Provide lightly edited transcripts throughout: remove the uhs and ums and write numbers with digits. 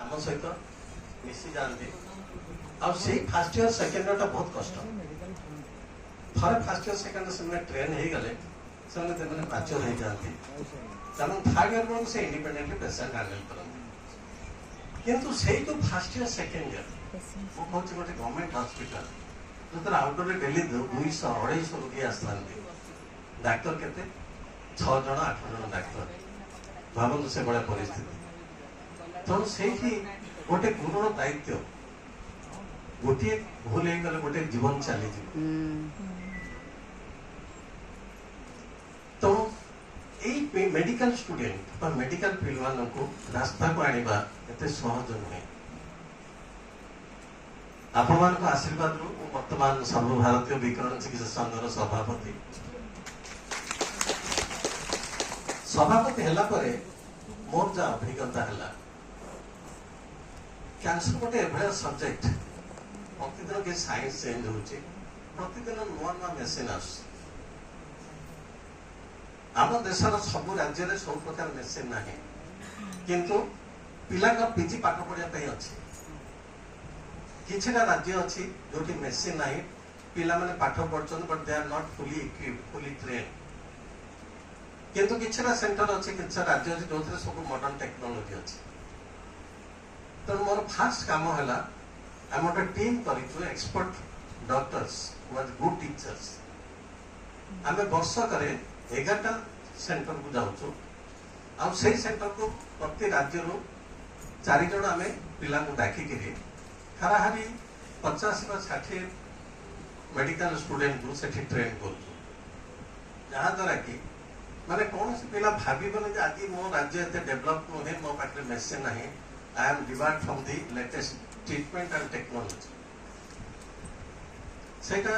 ଆମ ସହିତ ମିଶି ଯାଆନ୍ତି ଆଉ ସେଇ ଫାର୍ଷ୍ଟ ଇୟର ସେକେଣ୍ଡ ଇୟରଟା ବହୁତ କଷ୍ଟ। ଥରେ ଫାର୍ଷ୍ଟ ଇୟର ସେକେଣ୍ଡ ସେମାନେ ଟ୍ରେନ୍ ହେଇଗଲେ ସେମାନେ ମ୍ୟାଚୁର ହେଇଯାଆନ୍ତି, ତେଣୁ ଥାର୍ଡ ଇୟର ବେଳକୁ ସେ ଇଣ୍ଡିପେଣ୍ଡେଣ୍ଟଲି ପେସେଣ୍ଟ ହ୍ୟାଣ୍ଡେଲ କରନ୍ତି। କିନ୍ତୁ ସେଇ ଯୋଉ ଫାର୍ଷ୍ଟ ଇୟର ସେକେଣ୍ଡ ଇୟର ମୁଁ କହୁଛି ଗୋଟେ ଗଭର୍ଣ୍ଣମେଣ୍ଟ ହସ୍ପିଟାଲ ଯୋଉଥିରେ ଆଉଟଡୋରରେ ଡେଲି 200-250 ରୋଗୀ ଆସିଥାନ୍ତି, ଡାକ୍ତର କେତେ 6 ଜଣ 8 ଜଣ ଡାକ୍ତର, ଭାବନ୍ତୁ ସେଭଳିଆ ପରିସ୍ଥିତି। ତେଣୁ ସେଇଠି ଗୋଟେ ଗୁରୁର ଦାୟିତ୍ୱ, ଗୋଟିଏ ଭୁଲ ହେଇଗଲେ ଗୋଟେ ଜୀବନ ଚାଲିଯିବ। ତେଣୁ ଏଇ ମେଡିକାଲ ଷ୍ଟୁଡେଣ୍ଟ ବା ମେଡିକାଲ ପିଲାମାନଙ୍କୁ ରାସ୍ତାକୁ ଆଣିବା ଏତେ ସହଜ ନୁହେଁ। ଆପଣମାନଙ୍କ ଆଶୀର୍ବାଦରୁ ମୁଁ ବର୍ତ୍ତମାନ ସର୍ବଭାରତୀୟ ବିକରଣ ଚିକିତ୍ସା ସଂଘର ସଭାପତି ହେଲା ପରେ ମୋର ଯାହା ଅଭିଜ୍ଞତା ହେଲା, କ୍ୟାନ୍ସର ଗୋଟେ ଏଭଳିଆ ସବଜେକ୍ଟ, ପ୍ରତିଦିନ କିଛି ସାଇନ୍ସ ଚେଞ୍ଜ ହଉଛି, ପ୍ରତିଦିନ ନୂଆ ନୂଆ ମେସିନ୍ ଆସୁଛି। ଆମ ଦେଶର ସବୁ ରାଜ୍ୟରେ ସବୁ ପ୍ରକାର ମେସିନ୍ ନାହିଁ, କିନ୍ତୁ ପିଲାଙ୍କ ପିଜି ପାଠ ପଢିବା ପାଇଁ ଅଛି। କିଛିଟା ରାଜ୍ୟ ଅଛି ଯୋଉଠି ମେସିନ୍ ନାହିଁ, ପିଲାମାନେ ପାଠ ପଢୁଛନ୍ତି ବଟ୍ ଦେ ଆର୍ ନଟ୍ ଫୁଲି ଇକ୍ୱିପ୍ଡ, ଫୁଲି ଟ୍ରେନ୍ଡ। କିନ୍ତୁ କିଛିଟା ସେଣ୍ଟର ଅଛି, କିଛିଟା ରାଜ୍ୟ ଅଛି ଯୋଉଥିରେ ସବୁ ମଡର୍ଣ୍ଣ ଟେକ୍ନୋଲୋଜି ଅଛି। ତେଣୁ ମୋର ଫାଷ୍ଟ କାମ ହେଲା, ଆମେ ଗୋଟେ ଟିମ୍ କରିଛୁ ଏକ୍ସପର୍ଟ ଡକ୍ଟର୍ସ ଗୁଡ୍ ଟିଚର୍ସ। ଆମେ ବର୍ଷକରେ 11ଟା ସେଣ୍ଟରକୁ ଯାଉଛୁ, ଆଉ ସେଇ ସେଣ୍ଟରକୁ ପ୍ରତି ରାଜ୍ୟରୁ 4 ଜଣ ଆମେ ପିଲାଙ୍କୁ ଡାକିକିରି ହାରାହାରି 50-60 ମେଡିକାଲ ଷ୍ଟୁଡେଣ୍ଟକୁ ସେଠି ଟ୍ରେନ୍ କରୁଛୁ। ଯାହାଦ୍ୱାରା କି ମାନେ କୌଣସି ପିଲା ଭାବିବନି ଯେ ଆଜି ମୋ ରାଜ୍ୟ ଏତେ ଡେଭଲପ ନୁହେଁ, ମୋ ପାଖରେ ମେସିନ୍ ନାହିଁ, I am derived from the latest treatment and technology. ସେଇଟା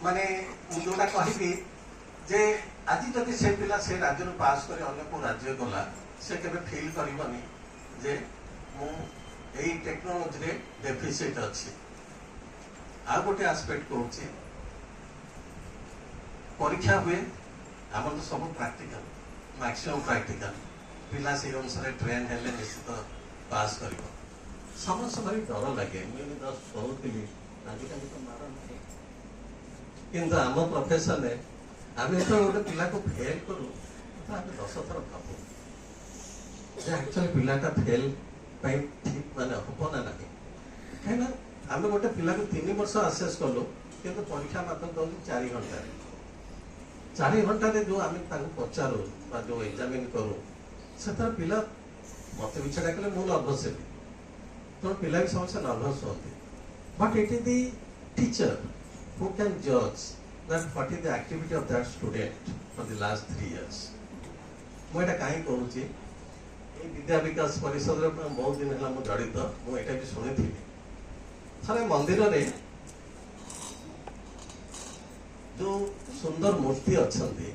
ମାନେ ମୁଁ ଯୋଉଟା କହିବି ଯେ ଆଜି ଯଦି ସେ ପିଲା ସେ ରାଜ୍ୟରୁ ପାସ୍ କରି ଅନ୍ୟ କୋଉ ରାଜ୍ୟ ଗଲା, ସେ କେବେ ଫିଲ୍ କରିବନି ଯେ ମୁଁ ଏଇ ଟେକ୍ନୋଲୋଜିରେ ଡେଫିସିଟ୍ ଅଛି। ଆଉ ଗୋଟେ ଆସ୍ପେକ୍ଟ କହୁଛି, ପରୀକ୍ଷା ହୁଏ, ଆମର ତ ସବୁ ପ୍ରାକ୍ଟିକାଲ, ମ୍ୟାକ୍ସିମମ୍ ପ୍ରାକ୍ଟିକାଲ, ପିଲା ସେଇ ଅନୁସାରେ ଟ୍ରେନ୍ ହେଲେ ନିଶ୍ଚିତ ପାସ୍ କରିବ। ସମସ୍ତେ ଭାରି ଡର ଲାଗେ। ମୁଁ ଜଷ୍ଟ କହୁଥିଲି ଆଜିକାଲି ତ ମାର ନାହିଁ, କିନ୍ତୁ ଆମ ପ୍ରଫେସନରେ ଆମେ ଯେତେବେଳେ ଗୋଟେ ପିଲାକୁ ଫେଲ୍ କରୁ ଆମେ 10 ଥର ଭାବୁ ଯେ ଆକ୍ଚୁଆଲି ପିଲାଟା ଫେଲ୍ ପାଇଁ ଠିକ ମାନେ ହବ ନା ନାହିଁ। କାହିଁକିନା ଆମେ ଗୋଟେ ପିଲାକୁ 3 ବର୍ଷ ଆସେସ୍ କଲୁ, କିନ୍ତୁ ପରୀକ୍ଷା ମାତ୍ର ଦଉଛୁ 4 ଘଣ୍ଟାରେ। 4 ଘଣ୍ଟାରେ ଯୋଉ ଆମେ ତାଙ୍କୁ ପଚାରୁ ବା ଯୋଉ ଏକ୍ଜାମିନ୍ କରୁ, ସେତେବେଳେ ପିଲା ମତେ ବିଛା ଡାକିଲେ ମୁଁ ନର୍ଭସ୍ ହେବି, ତେଣୁ ପିଲା ବି ସମସ୍ତେ ନର୍ଭସ୍ ହୁଅନ୍ତି। But it is the teacher who can judge that what is the activity of that student for the last 3 years. ମୁଁ ଏଇଟା କାହିଁ କହୁଛି, ଏଇ ବିଦ୍ୟା ବିକାଶ ପରିଷଦରେ ବହୁତ ଦିନ ହେଲା ମୁଁ ଜଡ଼ିତ। ମୁଁ ଏଇଟା ବି ଶୁଣିଥିଲି, ଥରେ ମନ୍ଦିରରେ ଯୋଉ ସୁନ୍ଦର ମୂର୍ତ୍ତି ଅଛନ୍ତି,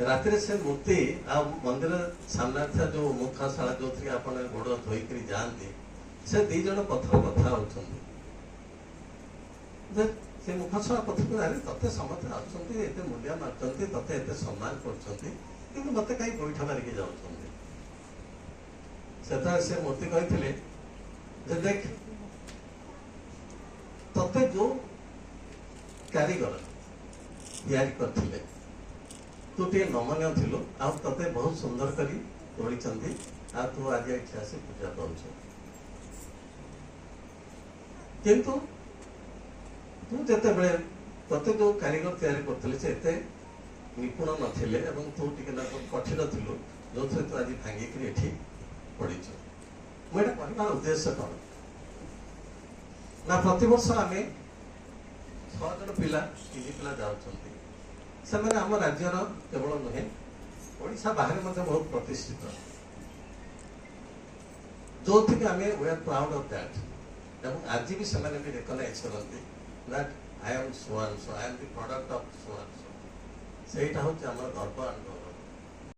ରାତିରେ ସେ ମୂର୍ତ୍ତି ଆଉ ମନ୍ଦିର ସାମ୍ନାରେ ଥିବା ଯୋଉ ମୁଖଶାଳା ଯୋଉଥିରେ ଆପଣ ଗୋଡ ଧୋଇକିରି ଯାଆନ୍ତି, ସେ 2 ଜଣ ପଥର କଥା ହଉଛନ୍ତି ଯେ ସେ ମୁଖଶାଳା ପଥର ଆରେ ତତେ ସମସ୍ତେ ଆସୁଛନ୍ତି, ଏତେ ମୂଲ୍ୟ ମାରୁଛନ୍ତି, ତତେ ଏତେ ସମ୍ମାନ କରୁଛନ୍ତି, କିନ୍ତୁ ମତେ କାହିଁ ଗୋଇଠା ମାରିକି ଯାଉଛନ୍ତି। ସେତେବେଳେ ସେ ମୂର୍ତ୍ତି କହିଥିଲେ ଯେ ଦେଖ, ତତେ ଯୋଉ କାରିଗର ତିଆରି କରିଥିଲେ, ତୁ ଟିକେ ନମନୀୟ ଥିଲୁ, ଆଉ ତତେ ବହୁତ ସୁନ୍ଦର କରି ତୋଳିଛନ୍ତି, ଆଉ ତୁ ଆଜି ଏଠି ଆସି ପୂଜା ପାଉଛୁ। କିନ୍ତୁ ତୁ ଯେତେବେଳେ ତତେ ଯୋଉ କାରିଗର ତିଆରି କରୁଥିଲେ ସେ ଏତେ ନିପୁଣ ନଥିଲେ ଏବଂ ତୁ ଟିକେ କଠିନ ଥିଲୁ, ଯୋଉଥିରେ ତୁ ଆଜି ଭାଙ୍ଗିକିରି ଏଠି ପଡିଛୁ। ମୁଁ ଏଇଟା କହିବାର ଉଦ୍ଦେଶ୍ୟ କଣ ନା, ପ୍ରତିବର୍ଷ ଆମେ 6 ଜଣ ପିଲା 3 ପିଲା ଯାଉଛନ୍ତି। ସେମାନେ ଆମ ରାଜ୍ୟର କେବଳ ନୁହେଁ, ଓଡ଼ିଶା ବାହାରେ ମଧ୍ୟ ବହୁତ ପ୍ରତିଷ୍ଠିତ, ଯୋଉଥିରେ ଆମେ we are proud of that। ଏବଂ ଆଜି ବି ସେମାନେ ବି ରେକଗ୍ନାଇଜ କରନ୍ତି that I am so and so, I am the product of so and so। ସେଇଟା ହଉଛି ଆମର ଗର୍ବ ଅନୁଭବ।